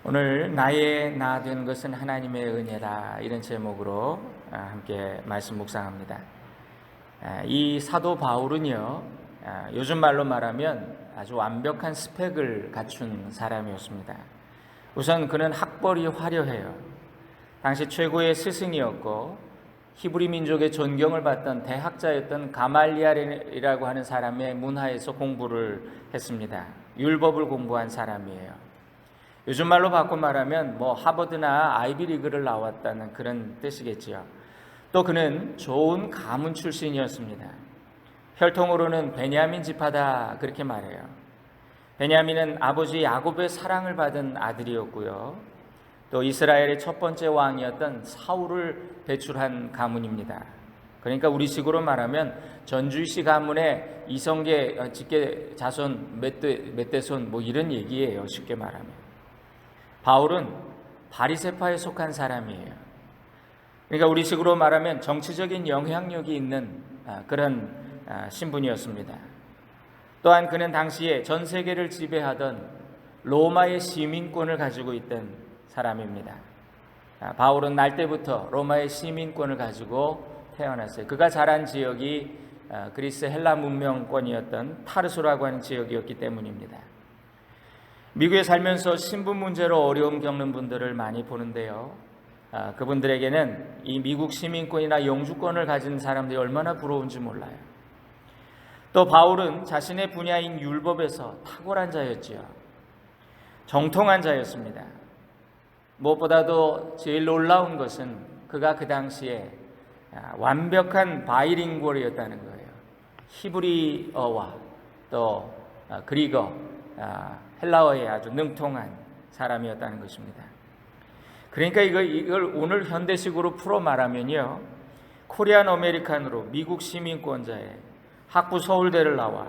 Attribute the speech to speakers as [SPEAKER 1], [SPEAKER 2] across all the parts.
[SPEAKER 1] 오늘 나의 나 된 것은 하나님의 은혜라, 이런 제목으로 함께 말씀 묵상합니다. 이 사도 바울은요, 요즘 말로 말하면 아주 완벽한 스펙을 갖춘 사람이었습니다. 우선 그는 학벌이 화려해요. 당시 최고의 스승이었고 히브리 민족의 존경을 받던 대학자였던 가말리엘이라고 하는 사람의 문화에서 공부를 했습니다. 율법을 공부한 사람이에요. 요즘 말로 바꿔 말하면 하버드나 아이비리그를 나왔다는 그런 뜻이겠지요. 또 그는 좋은 가문 출신이었습니다. 혈통으로는 베냐민 지파다, 그렇게 말해요. 베냐민은 아버지 야곱의 사랑을 받은 아들이었고요. 또 이스라엘의 첫 번째 왕이었던 사울을 배출한 가문입니다. 그러니까 우리식으로 말하면 전주시 가문의 이성계 직계 자손 몇 대손 이런 얘기예요. 쉽게 말하면. 바울은 바리새파에 속한 사람이에요. 그러니까 우리식으로 말하면 정치적인 영향력이 있는 그런 신분이었습니다. 또한 그는 당시에 전 세계를 지배하던 로마의 시민권을 가지고 있던 사람입니다. 바울은 날 때부터 로마의 시민권을 가지고 태어났어요. 그가 자란 지역이 그리스 헬라 문명권이었던 타르소라고 하는 지역이었기 때문입니다. 미국에 살면서 신분 문제로 어려움 겪는 분들을 많이 보는데요. 그분들에게는 이 미국 시민권이나 영주권을 가진 사람들이 얼마나 부러운지 몰라요. 또 바울은 자신의 분야인 율법에서 탁월한 자였지요. 정통한 자였습니다. 무엇보다도 제일 놀라운 것은 그가 그 당시에 완벽한 바이링구얼이었다는 거예요. 히브리어와 또 그리거, 헬라어에 아주 능통한 사람이었다는 것입니다. 그러니까 이걸 오늘 현대식으로 풀어 말하면요, 코리안 아메리칸으로 미국 시민권자에 학부 서울대를 나와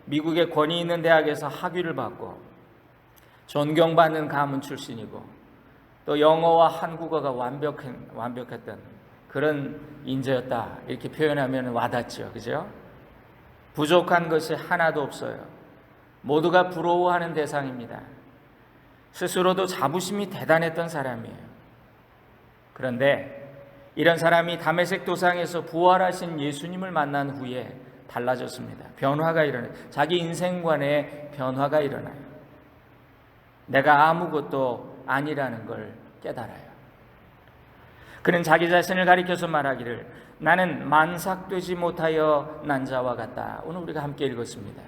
[SPEAKER 1] 미국의 권위 있는 대학에서 학위를 받고 존경받는 가문 출신이고 또 영어와 한국어가 완벽했던 그런 인재였다, 이렇게 표현하면 와닿죠. 그죠? 부족한 것이 하나도 없어요. 모두가 부러워하는 대상입니다. 스스로도 자부심이 대단했던 사람이에요. 그런데 이런 사람이 다메섹 도상에서 부활하신 예수님을 만난 후에 달라졌습니다. 변화가 일어나요. 자기 인생관에 변화가 일어나요. 내가 아무것도 아니라는 걸 깨달아요. 그는 자기 자신을 가리켜서 말하기를, 나는 만삭되지 못하여 난 자와 같다. 오늘 우리가 함께 읽었습니다.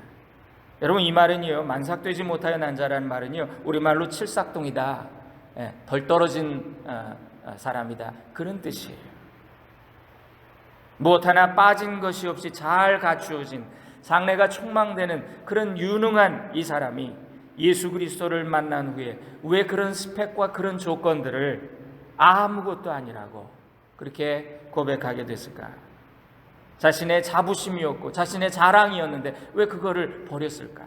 [SPEAKER 1] 여러분, 이 말은요, 만삭되지 못하여 난 자라는 말은요, 우리말로 칠삭동이다, 덜 떨어진 사람이다, 그런 뜻이에요. 무엇 하나 빠진 것이 없이 잘 갖추어진, 상례가 촉망되는 그런 유능한 이 사람이 예수 그리스도를 만난 후에 왜 그런 스펙과 그런 조건들을 아무것도 아니라고 그렇게 고백하게 됐을까? 자신의 자부심이었고 자신의 자랑이었는데 왜 그거를 버렸을까?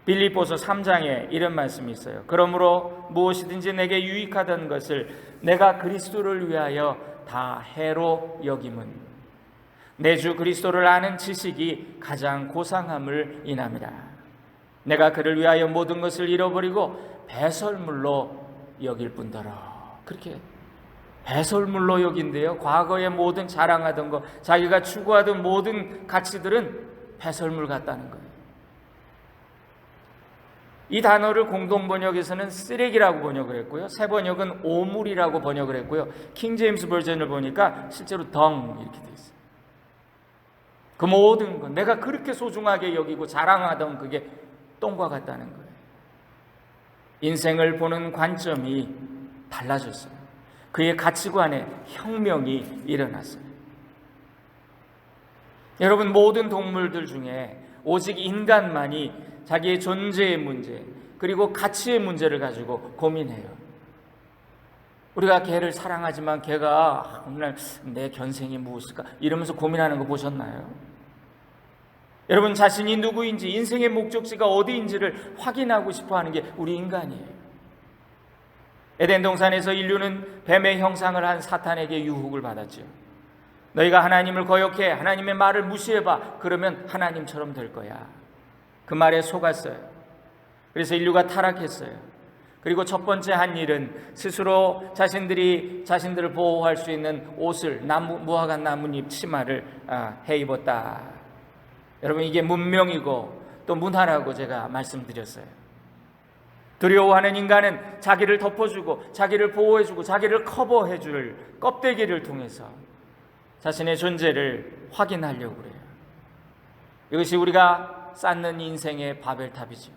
[SPEAKER 1] 빌립보서 3장에 이런 말씀이 있어요. 그러므로 무엇이든지 내게 유익하던 것을 내가 그리스도를 위하여 다 해로 여김은 내 주 그리스도를 아는 지식이 가장 고상함을 인함이라. 내가 그를 위하여 모든 것을 잃어버리고 배설물로 여길 뿐더러. 그렇게 배설물로 여긴대요. 과거에 모든 자랑하던 것, 자기가 추구하던 모든 가치들은 배설물 같다는 거예요. 이 단어를 공동 번역에서는 쓰레기라고 번역을 했고요, 새 번역은 오물이라고 번역을 했고요, 킹제임스 버전을 보니까 실제로 덩 이렇게 돼 있어요. 그 모든 것, 내가 그렇게 소중하게 여기고 자랑하던 그게 똥과 같다는 거예요. 인생을 보는 관점이 달라졌어요. 그의 가치관에 혁명이 일어났어요. 여러분, 모든 동물들 중에 오직 인간만이 자기의 존재의 문제 그리고 가치의 문제를 가지고 고민해요. 우리가 개를 사랑하지만 개가 오늘 내 견생이 무엇일까 이러면서 고민하는 거 보셨나요? 여러분, 자신이 누구인지, 인생의 목적지가 어디인지를 확인하고 싶어하는 게 우리 인간이에요. 에덴 동산에서 인류는 뱀의 형상을 한 사탄에게 유혹을 받았죠. 너희가 하나님을 거역해 하나님의 말을 무시해봐, 그러면 하나님처럼 될 거야. 그 말에 속았어요. 그래서 인류가 타락했어요. 그리고 첫 번째 한 일은 스스로 자신들을 보호할 수 있는 옷을 무화과 나뭇잎 치마를 해 입었다. 여러분, 이게 문명이고 또 문화라고 제가 말씀드렸어요. 두려워하는 인간은 자기를 덮어주고 자기를 보호해주고 자기를 커버해줄 껍데기를 통해서 자신의 존재를 확인하려고 그래요. 이것이 우리가 쌓는 인생의 바벨탑이죠.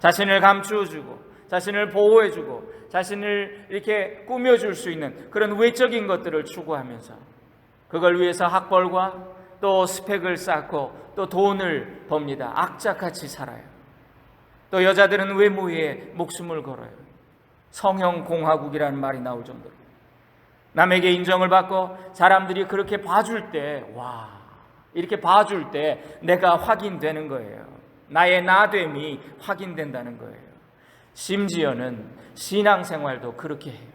[SPEAKER 1] 자신을 감추어주고 자신을 보호해주고 자신을 이렇게 꾸며줄 수 있는 그런 외적인 것들을 추구하면서 그걸 위해서 학벌과 또 스펙을 쌓고 또 돈을 법니다. 악착같이 살아요. 또 여자들은 외모에 목숨을 걸어요. 성형공화국이라는 말이 나올 정도로 남에게 인정을 받고 사람들이 그렇게 봐줄 때, 이렇게 봐줄 때 내가 확인되는 거예요. 나의 나됨이 확인된다는 거예요. 심지어는 신앙생활도 그렇게 해요.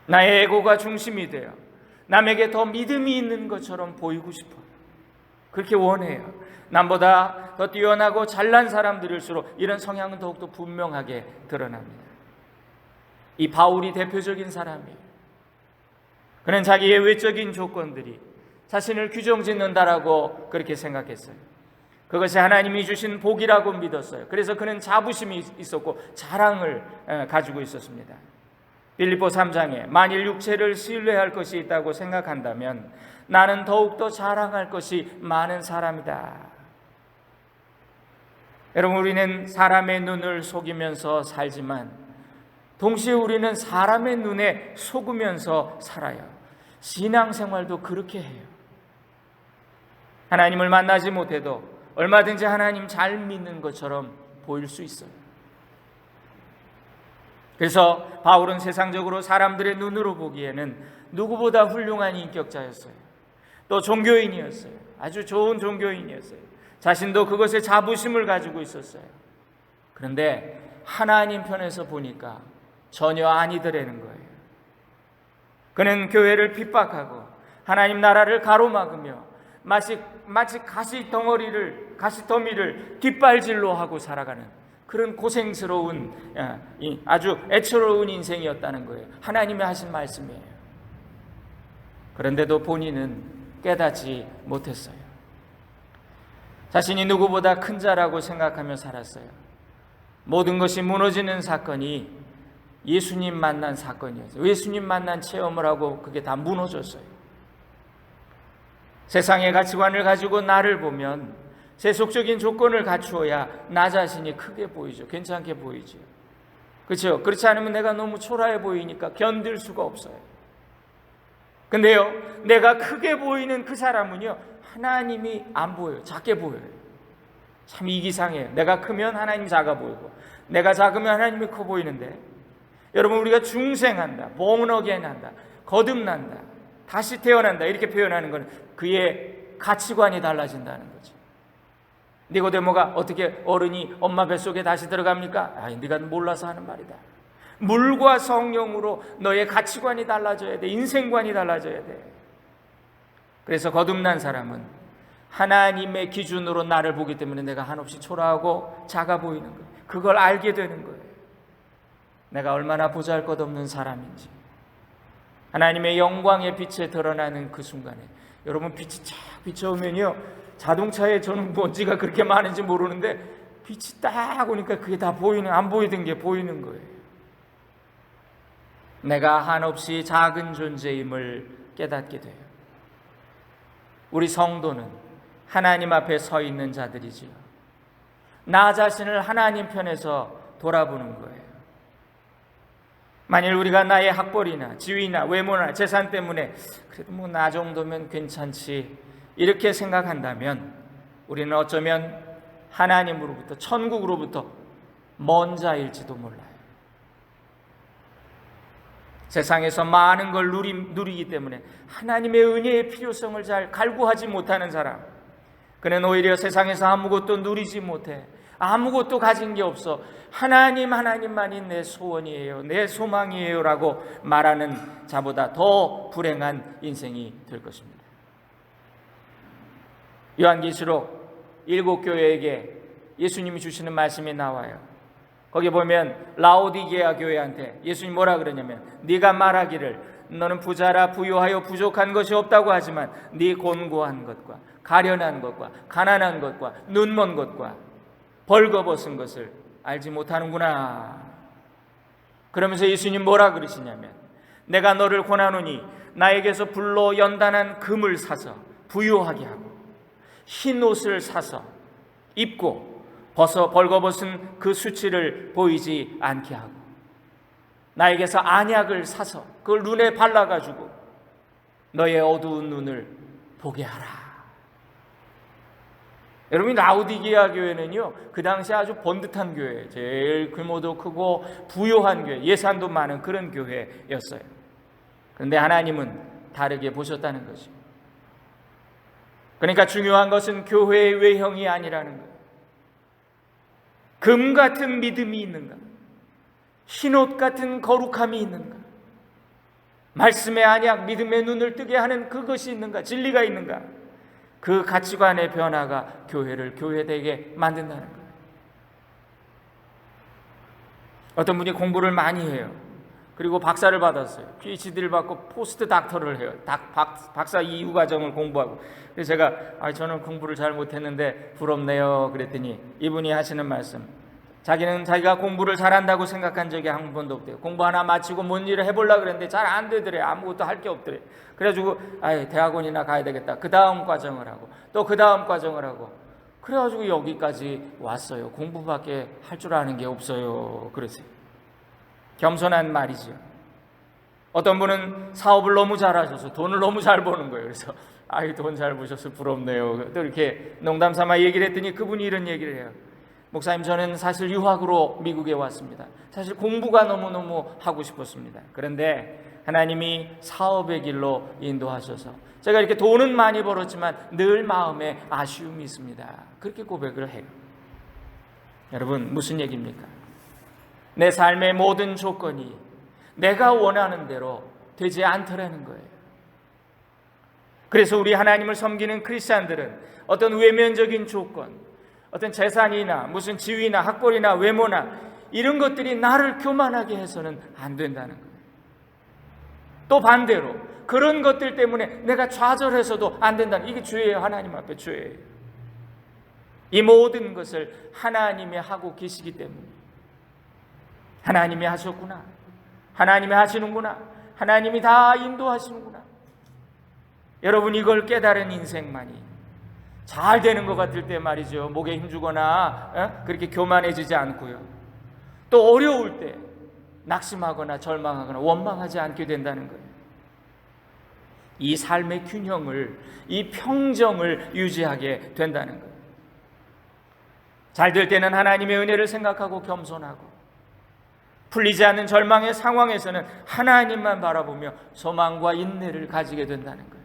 [SPEAKER 1] 나의 에고가 중심이 돼요. 남에게 더 믿음이 있는 것처럼 보이고 싶어요. 그렇게 원해요. 남보다 더 뛰어나고 잘난 사람들일수록 이런 성향은 더욱더 분명하게 드러납니다. 이 바울이 대표적인 사람이에요. 그는 자기의 외적인 조건들이 자신을 규정짓는다라고 그렇게 생각했어요. 그것이 하나님이 주신 복이라고 믿었어요. 그래서 그는 자부심이 있었고 자랑을 가지고 있었습니다. 빌립보 3장에 만일 육체를 신뢰할 것이 있다고 생각한다면 나는 더욱더 자랑할 것이 많은 사람이다. 여러분, 우리는 사람의 눈을 속이면서 살지만 동시에 우리는 사람의 눈에 속으면서 살아요. 신앙생활도 그렇게 해요. 하나님을 만나지 못해도 얼마든지 하나님 잘 믿는 것처럼 보일 수 있어요. 그래서 바울은 세상적으로 사람들의 눈으로 보기에는 누구보다 훌륭한 인격자였어요. 또 종교인이었어요. 아주 좋은 종교인이었어요. 자신도 그것에 자부심을 가지고 있었어요. 그런데 하나님 편에서 보니까 전혀 아니더라는 거예요. 그는 교회를 핍박하고 하나님 나라를 가로막으며 마치 가시더미를 뒷발질로 하고 살아가는 그런 고생스러운 아주 애처로운 인생이었다는 거예요. 하나님이 하신 말씀이에요. 그런데도 본인은 깨닫지 못했어요. 자신이 누구보다 큰 자라고 생각하며 살았어요. 모든 것이 무너지는 사건이 예수님 만난 사건이었어요. 예수님 만난 체험을 하고 그게 다 무너졌어요. 세상의 가치관을 가지고 나를 보면 세속적인 조건을 갖추어야 나 자신이 크게 보이죠. 괜찮게 보이죠. 그렇죠? 그렇지 않으면 내가 너무 초라해 보이니까 견딜 수가 없어요. 근데요, 내가 크게 보이는 그 사람은요, 하나님이 안 보여요. 작게 보여요. 참 이기상해요. 내가 크면 하나님 작아 보이고 내가 작으면 하나님이 커 보이는데, 여러분, 우리가 중생한다, born-again-한다, 거듭난다, 다시 태어난다 이렇게 표현하는 건 그의 가치관이 달라진다는 거죠. 니고데모가 어떻게 어른이 엄마 뱃속에 다시 들어갑니까? 네가 몰라서 하는 말이다. 물과 성령으로 너의 가치관이 달라져야 돼. 인생관이 달라져야 돼. 그래서 거듭난 사람은 하나님의 기준으로 나를 보기 때문에 내가 한없이 초라하고 작아 보이는 거예요. 그걸 알게 되는 거예요. 내가 얼마나 보잘것없는 사람인지. 하나님의 영광의 빛에 드러나는 그 순간에 여러분, 빛이 쫙 비춰오면요, 자동차에 저는 먼지가 그렇게 많은지 모르는데 빛이 딱 오니까 그게 다 보이는, 안 보이던 게 보이는 거예요. 내가 한없이 작은 존재임을 깨닫게 돼요. 우리 성도는 하나님 앞에 서 있는 자들이지요. 나 자신을 하나님 편에서 돌아보는 거예요. 만일 우리가 나의 학벌이나 지위나 외모나 재산 때문에 그래도 뭐 나 정도면 괜찮지 이렇게 생각한다면 우리는 어쩌면 하나님으로부터, 천국으로부터 먼 자일지도 몰라요. 세상에서 많은 걸 누리기 때문에 하나님의 은혜의 필요성을 잘 갈구하지 못하는 사람, 그는 오히려 세상에서 아무것도 누리지 못해, 아무것도 가진 게 없어, 하나님만이 내 소원이에요, 내 소망이에요 라고 말하는 자보다 더 불행한 인생이 될 것입니다. 요한계시록 7 교회에게 예수님이 주시는 말씀이 나와요. 거기 보면 라오디게아 교회한테 예수님 뭐라 그러냐면, 네가 말하기를 너는 부자라 부유하여 부족한 것이 없다고 하지만 네 곤고한 것과 가련한 것과 가난한 것과 눈먼 것과 벌거벗은 것을 알지 못하는구나. 그러면서 예수님 뭐라 그러시냐면, 내가 너를 권하노니 나에게서 불로 연단한 금을 사서 부유하게 하고 흰 옷을 사서 입고 벌거벗은 그 수치를 보이지 않게 하고 나에게서 안약을 사서 그걸 눈에 발라가지고 너의 어두운 눈을 보게 하라. 여러분, 라오디게아 교회는요, 그 당시에 아주 번듯한 교회, 제일 규모도 크고 부유한 교회, 예산도 많은 그런 교회였어요. 그런데 하나님은 다르게 보셨다는 거죠. 그러니까 중요한 것은 교회의 외형이 아니라는 거예요. 금 같은 믿음이 있는가? 흰옷 같은 거룩함이 있는가? 말씀의 안약, 믿음의 눈을 뜨게 하는 그것이 있는가? 진리가 있는가? 그 가치관의 변화가 교회를 교회되게 만든다는 거예요. 어떤 분이 공부를 많이 해요. 그리고 박사를 받았어요. PhD를 받고 포스트 닥터를 해요. 박사 2후 과정을 공부하고. 그래서 제가 저는 공부를 잘 못했는데 부럽네요 그랬더니 이분이 하시는 말씀, 자기는 자기가 공부를 잘한다고 생각한 적이 한 번도 없대요. 공부 하나 마치고 뭔 일을 해보려고 그랬는데 잘 안 되더래. 아무것도 할 게 없더래. 그래가지고 대학원이나 가야 되겠다. 그 다음 과정을 하고 또 그 다음 과정을 하고 그래가지고 여기까지 왔어요. 공부밖에 할 줄 아는 게 없어요. 그러세요. 겸손한 말이죠. 어떤 분은 사업을 너무 잘하셔서 돈을 너무 잘 버는 거예요. 그래서 돈 잘 버셔서 부럽네요. 또 이렇게 농담 삼아 얘기를 했더니 그분이 이런 얘기를 해요. 목사님, 저는 사실 유학으로 미국에 왔습니다. 사실 공부가 너무너무 하고 싶었습니다. 그런데 하나님이 사업의 길로 인도하셔서 제가 이렇게 돈은 많이 벌었지만 늘 마음에 아쉬움이 있습니다. 그렇게 고백을 해요. 여러분, 무슨 얘기입니까? 내 삶의 모든 조건이 내가 원하는 대로 되지 않더라는 거예요. 그래서 우리 하나님을 섬기는 크리스찬들은 어떤 외면적인 조건, 어떤 재산이나 무슨 지위나 학벌이나 외모나 이런 것들이 나를 교만하게 해서는 안 된다는 거예요. 또 반대로 그런 것들 때문에 내가 좌절해서도 안 된다는, 이게 죄예요. 하나님 앞에 죄예요. 이 모든 것을 하나님이 하고 계시기 때문에, 하나님이 하셨구나, 하나님이 하시는구나, 하나님이 다 인도하시는구나. 여러분, 이걸 깨달은 인생만이 잘 되는 것 같을 때 말이죠, 목에 힘주거나 그렇게 교만해지지 않고요, 또 어려울 때 낙심하거나 절망하거나 원망하지 않게 된다는 거예요. 이 삶의 균형을, 이 평정을 유지하게 된다는 거예요. 잘 될 때는 하나님의 은혜를 생각하고 겸손하고, 풀리지 않는 절망의 상황에서는 하나님만 바라보며 소망과 인내를 가지게 된다는 거예요.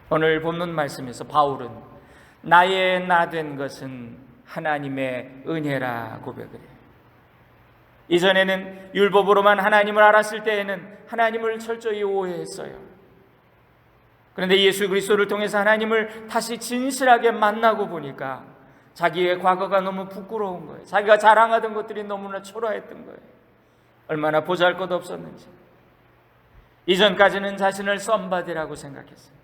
[SPEAKER 1] 오늘 본문 말씀에서 바울은 나의 나 된 것은 하나님의 은혜라 고백을 해요. 이전에는 율법으로만 하나님을 알았을 때에는 하나님을 철저히 오해했어요. 그런데 예수 그리스도를 통해서 하나님을 다시 진실하게 만나고 보니까 자기의 과거가 너무 부끄러운 거예요. 자기가 자랑하던 것들이 너무나 초라했던 거예요. 얼마나 보잘것없었는지. 이전까지는 자신을 썸바디라고 생각했어요.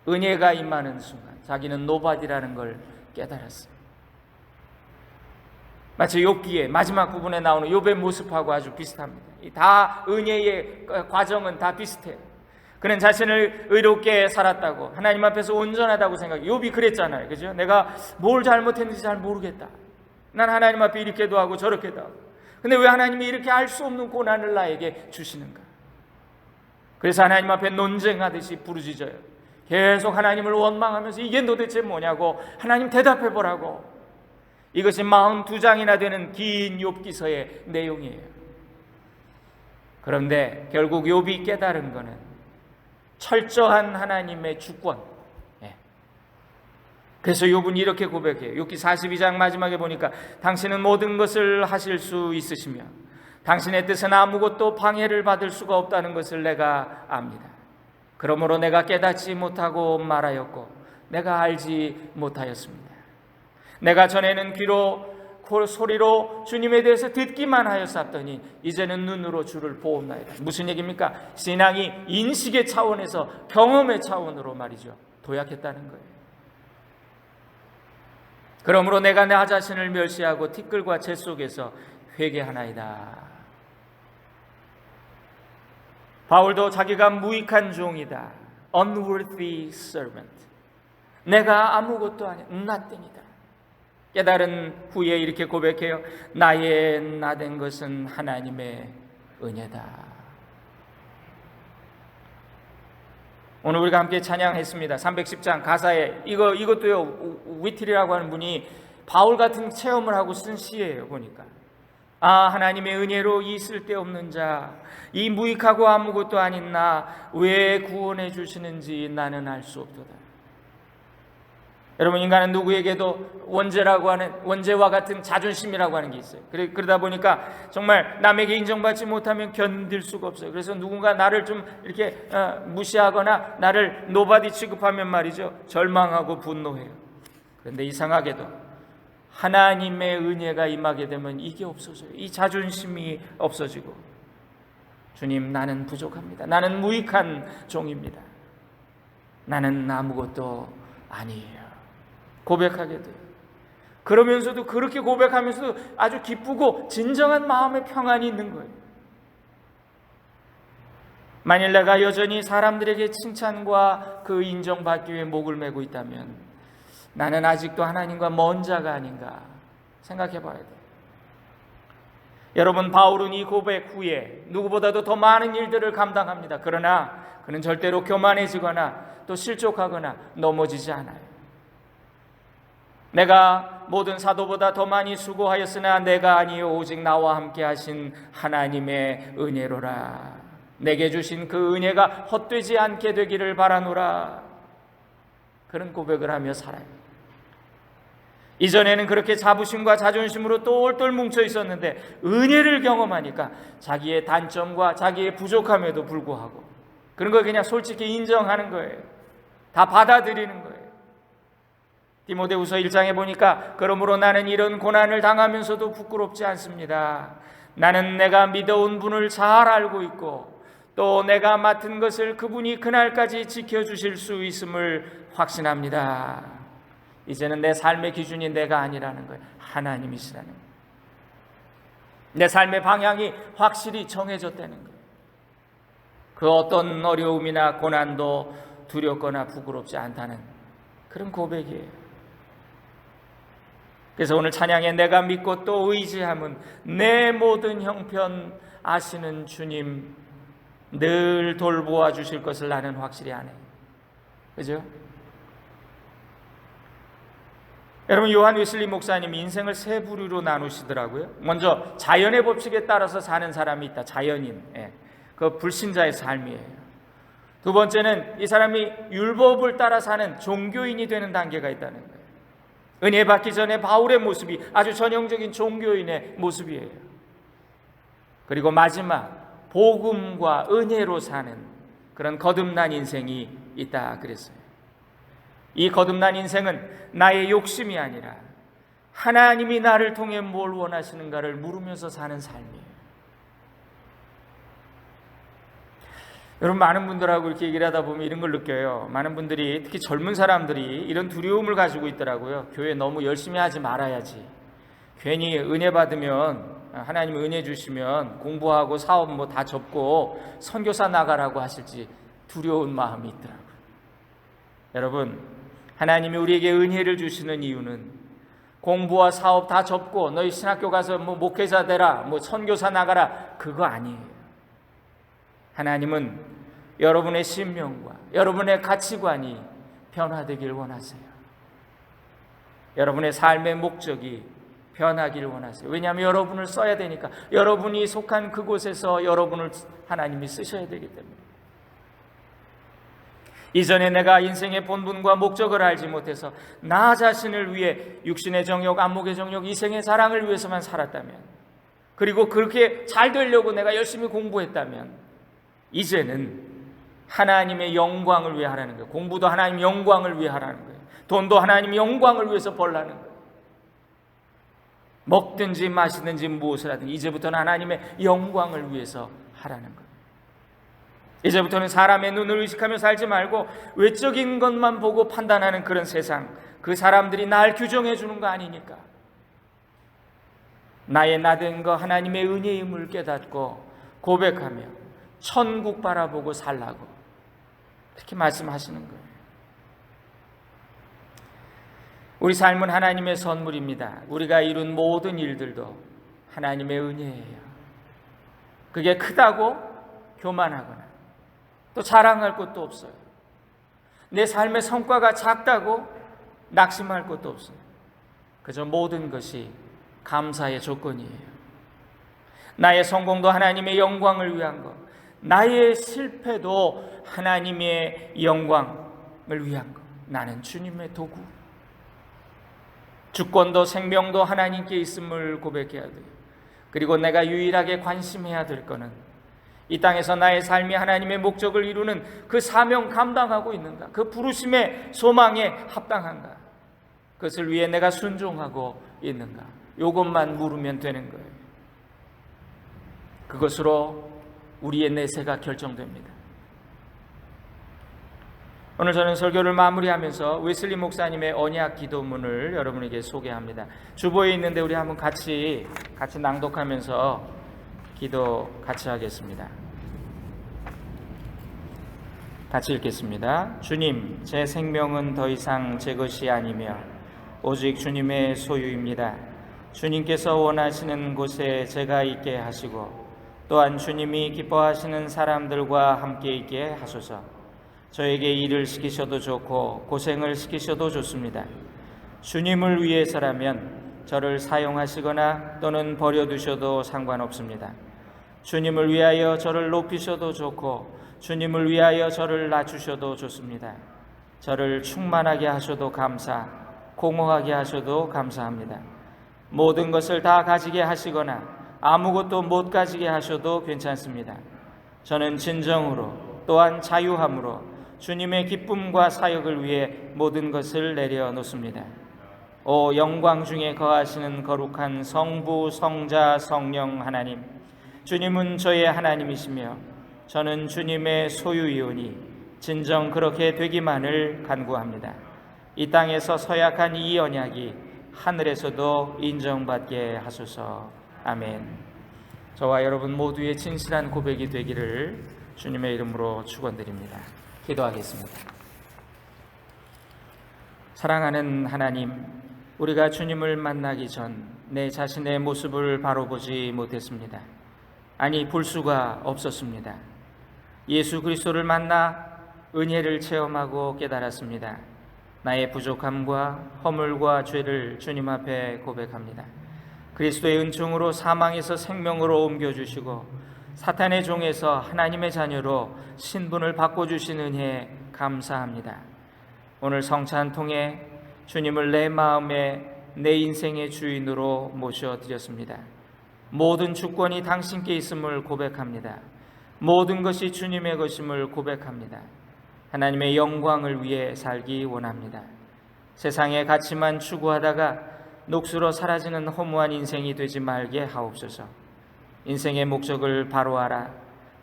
[SPEAKER 1] 은혜가 임하는 순간 자기는 노바디라는 걸 깨달았어요. 마치 욥기의 마지막 부분에 나오는 욥의 모습하고 아주 비슷합니다. 다 은혜의 과정은 다 비슷해요. 그는 자신을 의롭게 살았다고, 하나님 앞에서 온전하다고 생각해요. 욥이 그랬잖아요. 그죠? 내가 뭘 잘못했는지 잘 모르겠다. 난 하나님 앞에 이렇게도 하고 저렇게도 하고. 근데 왜 하나님이 이렇게 알 수 없는 고난을 나에게 주시는가? 그래서 하나님 앞에 논쟁하듯이 부르짖어요. 계속 하나님을 원망하면서 이게 도대체 뭐냐고, 하나님 대답해 보라고. 이것이 42장이나 되는 긴 욥기서의 내용이에요. 그런데 결국 욥이 깨달은 것은 철저한 하나님의 주권. 그래서 욥은 이렇게 고백해요. 욥기 42장 마지막에 보니까 당신은 모든 것을 하실 수 있으시며 당신의 뜻은 아무것도 방해를 받을 수가 없다는 것을 내가 압니다. 그러므로 내가 깨닫지 못하고 말하였고 내가 알지 못하였습니다. 내가 전에는 귀로 소리로 주님에 대해서 듣기만 하였었더니 이제는 눈으로 주를 보옵나이다. 무슨 얘기입니까? 신앙이 인식의 차원에서 경험의 차원으로 말이죠, 도약했다는 거예요. 그러므로 내가 나 자신을 멸시하고 티끌과 재 속에서 회개하나이다. 바울도 자기가 무익한 종이다, unworthy servant, 내가 아무것도 아니야, nothing이다. 깨달은 후에 이렇게 고백해요. 나의 나된 것은 하나님의 은혜다. 오늘 우리가 함께 찬양했습니다. 310장 가사에 이것도요, 위틀이라고 하는 분이 바울 같은 체험을 하고 쓴 시예요. 보니까 하나님의 은혜로 이 쓸데없는 자, 이 무익하고 아무것도 아닌 나 왜 구원해 주시는지 나는 알 수 없도다. 여러분, 인간은 누구에게도 원죄와 같은 자존심이라고 하는 게 있어요. 그러다 보니까 정말 남에게 인정받지 못하면 견딜 수가 없어요. 그래서 누군가 나를 좀 이렇게 무시하거나 나를 노바디 취급하면 말이죠, 절망하고 분노해요. 그런데 이상하게도 하나님의 은혜가 임하게 되면 이게 없어져요. 이 자존심이 없어지고, 주님, 나는 부족합니다. 나는 무익한 종입니다. 나는 아무것도 아니에요. 고백하게 돼요. 그러면서도, 그렇게 고백하면서도 아주 기쁘고 진정한 마음의 평안이 있는 거예요. 만일 내가 여전히 사람들에게 칭찬과 그 인정받기 위해 목을 메고 있다면 나는 아직도 하나님과 먼 자가 아닌가 생각해 봐야 돼요. 여러분, 바울은 이 고백 후에 누구보다도 더 많은 일들을 감당합니다. 그러나 그는 절대로 교만해지거나 또 실족하거나 넘어지지 않아요. 내가 모든 사도보다 더 많이 수고하였으나 내가 아니요 오직 나와 함께 하신 하나님의 은혜로라. 내게 주신 그 은혜가 헛되지 않게 되기를 바라노라. 그런 고백을 하며 살아요. 이전에는 그렇게 자부심과 자존심으로 똘똘 뭉쳐 있었는데 은혜를 경험하니까 자기의 단점과 자기의 부족함에도 불구하고 그런 걸 그냥 솔직히 인정하는 거예요. 다 받아들이는 거예요. 디모데후서 1장에 보니까 그러므로 나는 이런 고난을 당하면서도 부끄럽지 않습니다. 나는 내가 믿어온 분을 잘 알고 있고 또 내가 맡은 것을 그분이 그날까지 지켜주실 수 있음을 확신합니다. 이제는 내 삶의 기준이 내가 아니라는 거예요. 하나님이시라는 거예요. 내 삶의 방향이 확실히 정해졌다는 거예요. 그 어떤 어려움이나 고난도 두렵거나 부끄럽지 않다는 그런 고백이에요. 그래서 오늘 찬양에 내가 믿고 또 의지함은 내 모든 형편 아시는 주님 늘 돌보아 주실 것을 나는 확실히 아네. 그죠? 여러분, 요한 웨슬리 목사님이 인생을 세 부류로 나누시더라고요. 먼저 자연의 법칙에 따라서 사는 사람이 있다. 자연인. 그 불신자의 삶이에요. 두 번째는 이 사람이 율법을 따라 사는 종교인이 되는 단계가 있다는 거예요. 은혜 받기 전에 바울의 모습이 아주 전형적인 종교인의 모습이에요. 그리고 마지막 복음과 은혜로 사는 그런 거듭난 인생이 있다 그랬어요. 이 거듭난 인생은 나의 욕심이 아니라 하나님이 나를 통해 뭘 원하시는가를 물으면서 사는 삶이에요. 여러분, 많은 분들하고 이렇게 얘기를 하다 보면 이런 걸 느껴요. 많은 분들이, 특히 젊은 사람들이 이런 두려움을 가지고 있더라고요. 교회 너무 열심히 하지 말아야지. 괜히 은혜 받으면, 하나님이 은혜 주시면 공부하고 사업 뭐 다 접고 선교사 나가라고 하실지 두려운 마음이 있더라고요. 여러분, 하나님이 우리에게 은혜를 주시는 이유는 공부와 사업 다 접고 너희 신학교 가서 뭐 목회자 되라, 뭐 선교사 나가라, 그거 아니에요. 하나님은 여러분의 신명과 여러분의 가치관이 변화되길 원하세요. 여러분의 삶의 목적이 변하길 원하세요. 왜냐하면 여러분을 써야 되니까. 여러분이 속한 그곳에서 여러분을 하나님이 쓰셔야 되기 때문에. 이전에 내가 인생의 본분과 목적을 알지 못해서 나 자신을 위해 육신의 정욕, 안목의 정욕, 이생의 사랑을 위해서만 살았다면, 그리고 그렇게 잘 되려고 내가 열심히 공부했다면 이제는 하나님의 영광을 위해 하라는 거예요. 공부도 하나님 영광을 위해 하라는 거예요. 돈도 하나님 영광을 위해서 벌라는 거예요. 먹든지 마시든지 무엇을 하든 이제부터는 하나님의 영광을 위해서 하라는 것. 이제부터는 사람의 눈을 의식하며 살지 말고 외적인 것만 보고 판단하는 그런 세상, 그 사람들이 날 규정해 주는 거 아니니까 나의 나된 거 하나님의 은혜임을 깨닫고 고백하며 천국 바라보고 살라고 그렇게 말씀하시는 거예요. 우리 삶은 하나님의 선물입니다. 우리가 이룬 모든 일들도 하나님의 은혜예요. 그게 크다고 교만하거나 또 자랑할 것도 없어요. 내 삶의 성과가 작다고 낙심할 것도 없어요. 그저 모든 것이 감사의 조건이에요. 나의 성공도 하나님의 영광을 위한 것, 나의 실패도 하나님의 영광을 위한 것. 나는 주님의 도구. 주권도 생명도 하나님께 있음을 고백해야 돼요. 그리고 내가 유일하게 관심해야 될 것은 이 땅에서 나의 삶이 하나님의 목적을 이루는 그 사명 감당하고 있는가, 그 부르심의 소망에 합당한가, 그것을 위해 내가 순종하고 있는가, 이것만 물으면 되는 거예요. 그것으로 우리의 내세가 결정됩니다. 오늘 저는 설교를 마무리하면서 웨슬리 목사님의 언약 기도문을 여러분에게 소개합니다. 주보에 있는데 우리 한번 같이 낭독하면서 기도 같이 하겠습니다. 같이 읽겠습니다. 주님, 제 생명은 더 이상 제 것이 아니며 오직 주님의 소유입니다. 주님께서 원하시는 곳에 제가 있게 하시고 또한 주님이 기뻐하시는 사람들과 함께 있게 하소서. 저에게 일을 시키셔도 좋고 고생을 시키셔도 좋습니다. 주님을 위해서라면 저를 사용하시거나 또는 버려두셔도 상관없습니다. 주님을 위하여 저를 높이셔도 좋고 주님을 위하여 저를 낮추셔도 좋습니다. 저를 충만하게 하셔도 감사, 공허하게 하셔도 감사합니다. 모든 것을 다 가지게 하시거나 아무것도 못 가지게 하셔도 괜찮습니다. 저는 진정으로 또한 자유함으로 주님의 기쁨과 사역을 위해 모든 것을 내려놓습니다. 오 영광 중에 거하시는 거룩한 성부, 성자, 성령 하나님, 주님은 저의 하나님이시며 저는 주님의 소유이오니 진정 그렇게 되기만을 간구합니다. 이 땅에서 서약한 이 언약이 하늘에서도 인정받게 하소서. 아멘. 저와 여러분 모두의 진실한 고백이 되기를 주님의 이름으로 축원드립니다. 기도하겠습니다. 사랑하는 하나님, 우리가 주님을 만나기 전 내 자신의 모습을 바로 보지 못했습니다. 아니, 볼 수가 없었습니다. 예수 그리스도를 만나 은혜를 체험하고 깨달았습니다. 나의 부족함과 허물과 죄를 주님 앞에 고백합니다. 그리스도의 은총으로 사망에서 생명으로 옮겨주시고 사탄의 종에서 하나님의 자녀로 신분을 바꿔주신 은혜에 감사합니다. 오늘 성찬 통해 주님을 내 마음에 내 인생의 주인으로 모셔드렸습니다. 모든 주권이 당신께 있음을 고백합니다. 모든 것이 주님의 것임을 고백합니다. 하나님의 영광을 위해 살기 원합니다. 세상의 가치만 추구하다가 녹슬어 사라지는 허무한 인생이 되지 말게 하옵소서. 인생의 목적을 바로 알아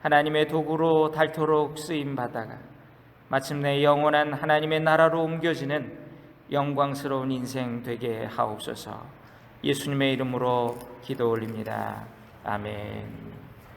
[SPEAKER 1] 하나님의 도구로 닳도록 쓰임받다가 마침내 영원한 하나님의 나라로 옮겨지는 영광스러운 인생 되게 하옵소서. 예수님의 이름으로 기도 올립니다. 아멘.